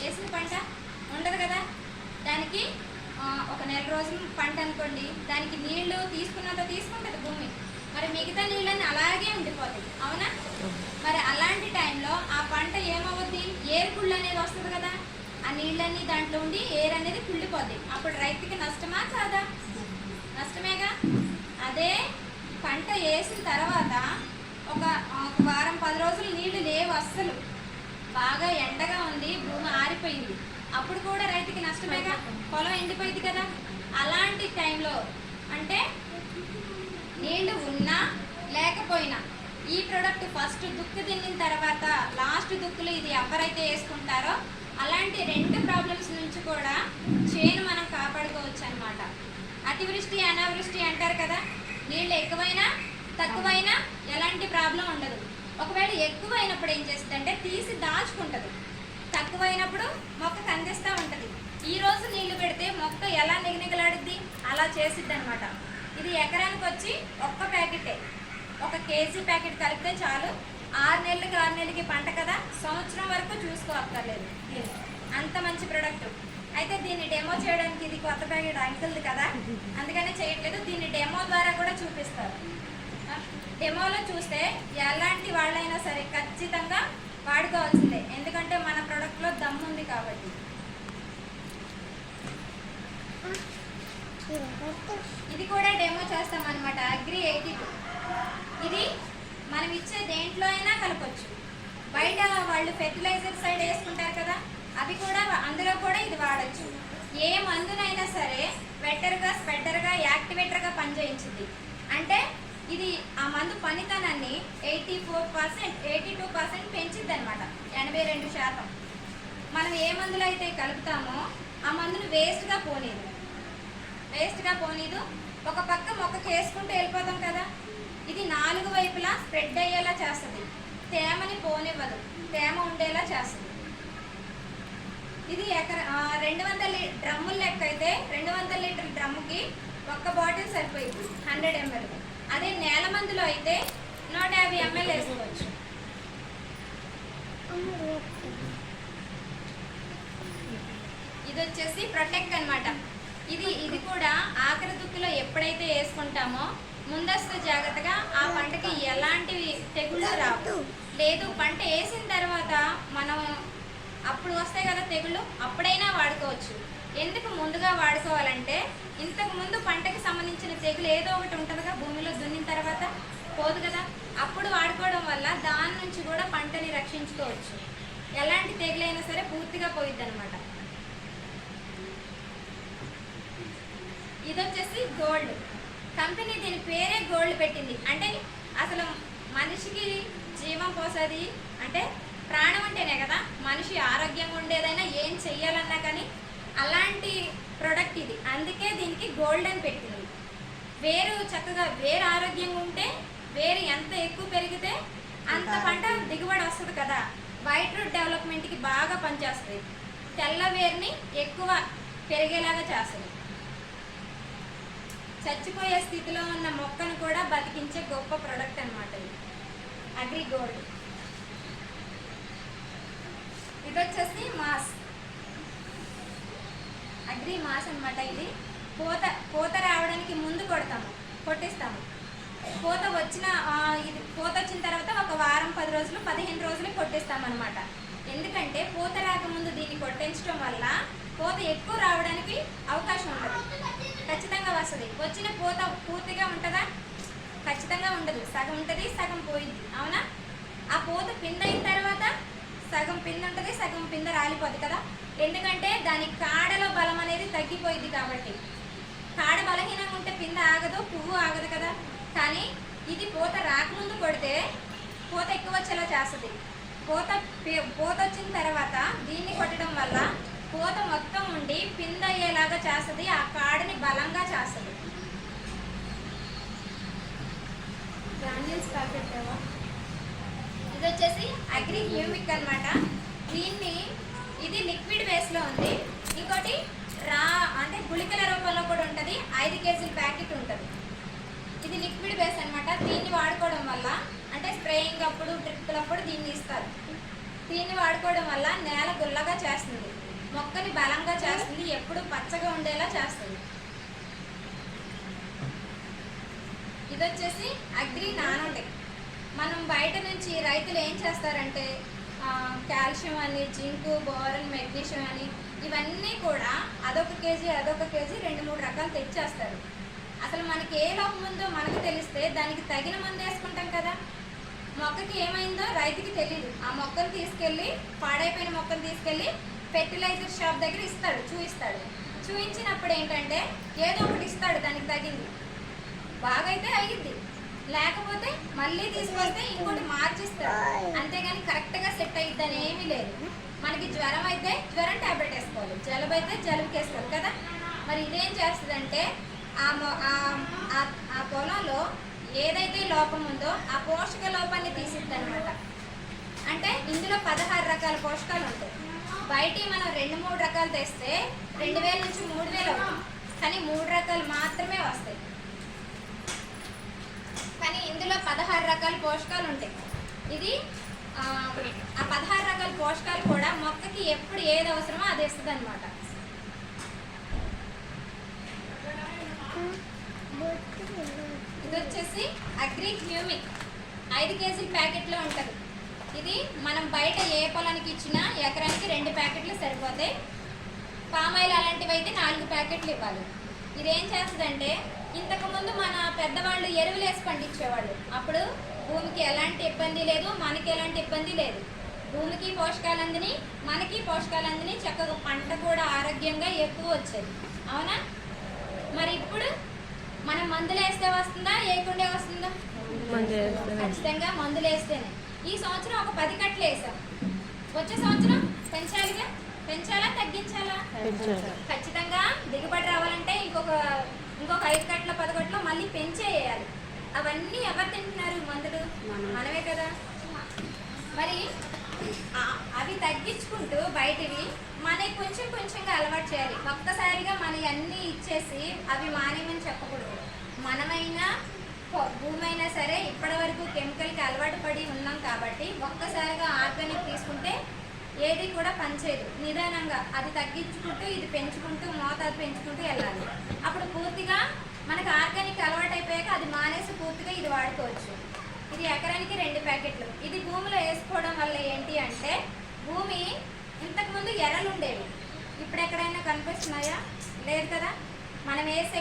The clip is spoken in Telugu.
వేసిన పంట ఉండదు కదా. దానికి ఒక నెల రోజులు పంట అనుకోండి, దానికి నీళ్లు తీసుకున్నంత తీసుకుంటుంది భూమి, మరి మిగతా నీళ్ళని అలాగే ఉండిపోతాయి, అవునా? మరి అలాంటి టైంలో ఆ పంట ఏమవుద్ది, ఏరు కుళ్ళు అనేది వస్తుంది కదా, ఆ నీళ్ళన్నీ దాంట్లో ఉండి ఏరు అనేది కుళ్ళిపోద్ది. అప్పుడు రైతుకి నష్టమా కాదా? నష్టమేగా. అదే పంట వేసిన తర్వాత ఒక వారం 10 రోజులు నీళ్లు లేవు, అస్సలు బాగా ఎండగా ఉంది, భూమి ఆరిపోయింది, అప్పుడు కూడా రైతుకి నష్టమేగా, పొలం ఎండిపోయింది కదా. అలాంటి టైంలో అంటే నీళ్లు ఉన్నా లేకపోయినా ఈ ప్రోడక్ట్ ఫస్ట్ దుక్కు తిన్నిన తర్వాత లాస్ట్ దుక్కులు ఇది ఎవరైతే వేసుకుంటారో అలాంటి 2 ప్రాబ్లమ్స్ నుంచి కూడా చేను మనం కాపాడుకోవచ్చు అనమాట. అతివృష్టి అనావృష్టి అంటారు కదా, నీళ్ళు ఎక్కువైనా తక్కువైనా ఎలాంటి ప్రాబ్లం ఉండదు. ఒకవేళ ఎక్కువైనప్పుడు ఏం చేస్తుందంటే తీసి దాచుకుంటుంది, తక్కువైనప్పుడు మొక్కకు అందిస్తూ ఉంటుంది. ఈరోజు నీళ్లు పెడితే మొక్క ఎలా నిగనిగలాడుద్ది అలా చేసిద్ది అనమాట. ఇది ఎకరానికి వచ్చి ఒక్క ప్యాకెటే, 1 కేజీ ప్యాకెట్ కలిపితే చాలు. 6 నెలలకి పంట కదా, సంవత్సరం వరకు చూసుకోవక్కర్లేదు. అంత మంచి ప్రోడక్ట్. అయితే దీన్ని డెమో చేయడానికి ఇది కొత్త ప్యాకెట్ అంకుల్ది కదా, అందుకనే చేయట్లేదు. దీన్ని డెమో ద్వారా కూడా చూపిస్తారు. డెమోలో చూస్తే ఎలాంటి వాళ్ళైనా సరే ఖచ్చితంగా వాడుకోవాల్సిందే, ఎందుకంటే మన ప్రోడక్ట్లో దమ్ము ఉంది కాబట్టి. ఇది కూడా డెమో చేస్తాం అనమాట. అగ్రి 82 ఇది మనం ఇచ్చే దేంట్లో అయినా కలపచ్చు. బయట వాళ్ళు ఫెర్టిలైజర్ సైడ్ వేసుకుంటారు కదా, అవి కూడా అందులో కూడా ఇది వాడచ్చు. ఏ మందునైనా సరే బెటర్గా స్పెటర్గా యాక్టివేటర్గా పనిచేయించింది. అంటే ఇది ఆ మందు పనితనాన్ని 82% పెంచిద్ది అనమాట, 82%. మనం ఏ మందులు అయితే కలుపుతామో ఆ మందును వేస్ట్గా పోనీదు. ఒక పక్క మొక్కకి వేసుకుంటూ వెళ్ళిపోతాం కదా, ఇది 4 వైపులా స్ప్రెడ్ అయ్యేలా చేస్తుంది, తేమని పోనివ్వదు, తేమ ఉండేలా చేస్తుంది. ఇది 200 డ్రమ్ముల లెక్క అయితే 200 లీటర్ల డ్రమ్ముకి 1 బాటిల్ సరిపోయింది, 100 ml. అదే నేల మందులో అయితే 150 ml వేసుకోవచ్చు. ఇది వచ్చేసి ప్రొటెక్ట్ అనమాట. ఇది కూడా ఆఖరి దుక్కులో ఎప్పుడైతే వేసుకుంటామో ముందస్తు జాగ్రత్తగా ఆ పంటకి ఎలాంటి తెగుళ్ళు రావు. లేదు పంట వేసిన తర్వాత మనం అప్పుడు వస్తాయి కదా తెగుళ్ళు, అప్పుడైనా వాడుకోవచ్చు. ఎందుకు ముందుగా వాడుకోవాలంటే ఇంతకు ముందు పంటకి సంబంధించిన తెగులు ఏదో ఒకటి ఉంటుందిగా, భూమిలో దున్నిన తర్వాత పోదు కదా, అప్పుడు వాడుకోవడం వల్ల దాని నుంచి కూడా పంటని రక్షించుకోవచ్చు. ఎలాంటి తెగులైనా సరే పూర్తిగా పోయిద్ది అనమాట. ఇది వచ్చేసి గోల్డ్ కంపెనీ, దీని పేరే గోల్డ్ పెట్టింది. అంటే అసలు మనిషికి జీవం పోసేది అంటే ప్రాణం ఉంటేనే కదా మనిషి ఆరోగ్యంగా ఉండేదైనా, ఏం చెయ్యాలన్నా కానీ. అలాంటి ప్రోడక్ట్ ఇది, అందుకే దీనికి గోల్డ్ అని పెట్టింది. చక్కగా వేరు ఆరోగ్యంగా ఉంటే వేరు ఎంత ఎక్కువ పెరిగితే అంత పంట దిగుబడి వస్తుంది కదా. వైట్ రూట్ డెవలప్మెంట్కి బాగా పనిచేస్తుంది, తెల్ల వేరుని ఎక్కువ పెరిగేలాగా చేస్తుంది. చచ్చిపోయే స్థితిలో ఉన్న మొక్కను కూడా బతికించే గొప్ప ప్రోడక్ట్ అనమాట ఇది అగ్రి గోల్డ్. ఇది వచ్చేసి మాస్, అగ్రి మాస్ అనమాట. ఇది పూత రావడానికి ముందు కొట్టిస్తాము. పూత వచ్చిన తర్వాత ఒక వారం 10 రోజులు 15 రోజులు కొట్టిస్తామన్నమాట. ఎందుకంటే పూత రాకముందు దీన్ని కొట్టించడం వల్ల పూత ఎక్కువ రావడానికి అవకాశం ఉంటుంది, ఖచ్చితంగా వస్తుంది. వచ్చిన పూత పూర్తిగా ఉంటుందా? ఖచ్చితంగా ఉండదు, సగం ఉంటుంది, సగం పోయింది, అవునా? ఆ పూత పిందైన తర్వాత సగం పింద ఉంటుంది, సగం పింద రాలిపోద్ది కదా. ఎందుకంటే దాని కాడలో బలం అనేది తగ్గిపోయింది కాబట్టి. కాడ బలహీనంగా ఉంటే పింద ఆగదు, పువ్వు ఆగదు కదా. కానీ ఇది పూత రాకముందు కొడితే పూత ఎక్కువ వచ్చేలా చేస్తుంది. పూత వచ్చిన తర్వాత దీన్ని కొట్టడం వల్ల పూత మొత్తం ఉండి పింద అయ్యేలాగా చేస్తుంది, ఆ కాడని బలంగా చేస్తుంది. గ్రాన్యూల్స్ ప్యాకెట్ ఇది వచ్చేసి అగ్రి హ్యూమిక్ అనమాట. ఇది లిక్విడ్ బేస్లో ఉంది, ఇంకోటి అంటే గుళికల రూపంలో కూడా ఉంటుంది. 5 కేజీల ప్యాకెట్ ఉంటుంది. ఇది లిక్విడ్ బేస్ అనమాట. దీన్ని వాడుకోవడం వల్ల అంటే స్ప్రేయింగ్ అప్పుడు డ్రిప్పులప్పుడు దీన్ని ఇస్తారు. దీన్ని వాడుకోవడం వల్ల నేల గుల్లగా చేస్తుంది, మొక్కని బలంగా చేస్తుంది, ఎప్పుడు పచ్చగా ఉండేలా చేస్తుంది. ఇది వచ్చేసి అగ్రి నానోటెక్. మనం బయట నుంచి రైతులు ఏం చేస్తారంటే కాల్షియం అని, జింకు, బోరన్, మెగ్నీషియం అని ఇవన్నీ కూడా అదొక కేజీ 2-3 రకాలు తెచ్చేస్తారు. అసలు మనకి ఏ లోపం ఉందో మనకు తెలిస్తే దానికి తగిన మందు వేసుకుంటాం కదా. మొక్కకి ఏమైందో రైతుకి తెలియదు. ఆ మొక్కను తీసుకెళ్ళి, పాడైపోయిన మొక్కను తీసుకెళ్ళి ఫెర్టిలైజర్ షాప్ దగ్గర ఇస్తాడు, చూయించినప్పుడు ఏంటంటే ఏదో ఒకటి ఇస్తాడు దానికి తగింది. బాగైతే అయ్యిద్ది, లేకపోతే మళ్ళీ తీసుకొస్తే ఇంకోటి మార్చిస్తాడు. అంతేగాని కరెక్ట్గా సెట్ అయ్యిద్దని ఏమీ లేదు. మనకి జ్వరం అయితే జ్వరం ట్యాబ్లెట్ వేసుకోవాలి, జలుబు అయితే జలుబుకి వేసుకోవాలి కదా. మరి ఇదేం చేస్తుందంటే ఆ పొలంలో ఏదైతే లోపం ఉందో ఆ పోషక లోపాన్ని తీసిద్ది అనమాట. అంటే ఇందులో 16 రకాల పోషకాలు ఉంటాయి. బయట మనం 2-3 రకాలు తెస్తే 2000 నుంచి 3000 అవుతాయి, కానీ 3 రకాలు మాత్రమే వస్తాయి. కానీ ఇందులో 16 రకాల పోషకాలు ఉంటాయి. ఇది ఆ 16 రకాల పోషకాలు కూడా మొక్కకి ఎప్పుడు ఏది అవసరమో అది ఇస్తుంది అనమాట. ఇది వచ్చేసి అగ్రి హ్యూమిక్ 5 కేజీల ప్యాకెట్లో ఉంటుంది. ఇది మనం బయట ఏ పొలానికి ఇచ్చినా ఎకరానికి 2 ప్యాకెట్లు సరిపోతాయి. పామాయిల్ అలాంటివి అయితే 4 ప్యాకెట్లు ఇవ్వాలి. ఇదేం చేస్తుందంటే ఇంతకుముందు మన పెద్దవాళ్ళు ఎరువులు వేసి పండించేవాళ్ళు. అప్పుడు భూమికి ఎలాంటి ఇబ్బంది లేదు, మనకి ఎలాంటి ఇబ్బంది లేదు. భూమికి పోషకాలు అందిని, మనకి పోషకాలు అందిని, చక్కగా పంట కూడా ఆరోగ్యంగా ఎక్కువ వచ్చేది, అవునా? మరి ఇప్పుడు మనం మందులు వేస్తే వస్తుందా, వేయకుండా వస్తుందా? ఖచ్చితంగా మందులు వేస్తేనే. ఈ సంవత్సరం ఒక 10 కట్టలు వేసాం, వచ్చే సంవత్సరం పెంచాలిగా. పెంచాలా తగ్గించాలా? ఖచ్చితంగా దిగుబడి రావాలంటే ఇంకొక 5 కట్టలు 10 కట్టలు మళ్ళీ పెంచేయాలి. అవన్నీ ఎవరు తింటున్నారు? మందులు మనమే కదా. మరి అవి తగ్గించుకుంటూ బయటివి మనకి కొంచెంగా అలవాటు చేయాలి. ఒక్కసారిగా మనకి అన్నీ ఇచ్చేసి అవి మానేమని చెప్పకూడదు. మనమైనా భూమి అయినా సరే ఇప్పటి వరకు కెమికల్కి అలవాటు పడి ఉన్నాం కాబట్టి ఒక్కసారిగా ఆర్గానిక్ తీసుకుంటే ఏది కూడా పనిచేయదు. నిదానంగా అది తగ్గించుకుంటూ ఇది పెంచుకుంటూ మోతాదు పెంచుకుంటూ వెళ్ళాలి. అప్పుడు పూర్తిగా మనకు ఆర్గానిక్ అలవాటు అయిపోయాక అది మానేసి పూర్తిగా ఇది వాడుకోవచ్చు. ఇది ఎకరానికి 2 ప్యాకెట్లు. ఇది భూమిలో వేసుకోవడం వల్ల ఏంటి అంటే భూమి ఇంతకుముందు ఎర్రలు ఉండేవి, ఇప్పుడు ఎక్కడైనా కనిపిస్తున్నాయా? లేదు కదా. మనం వేసే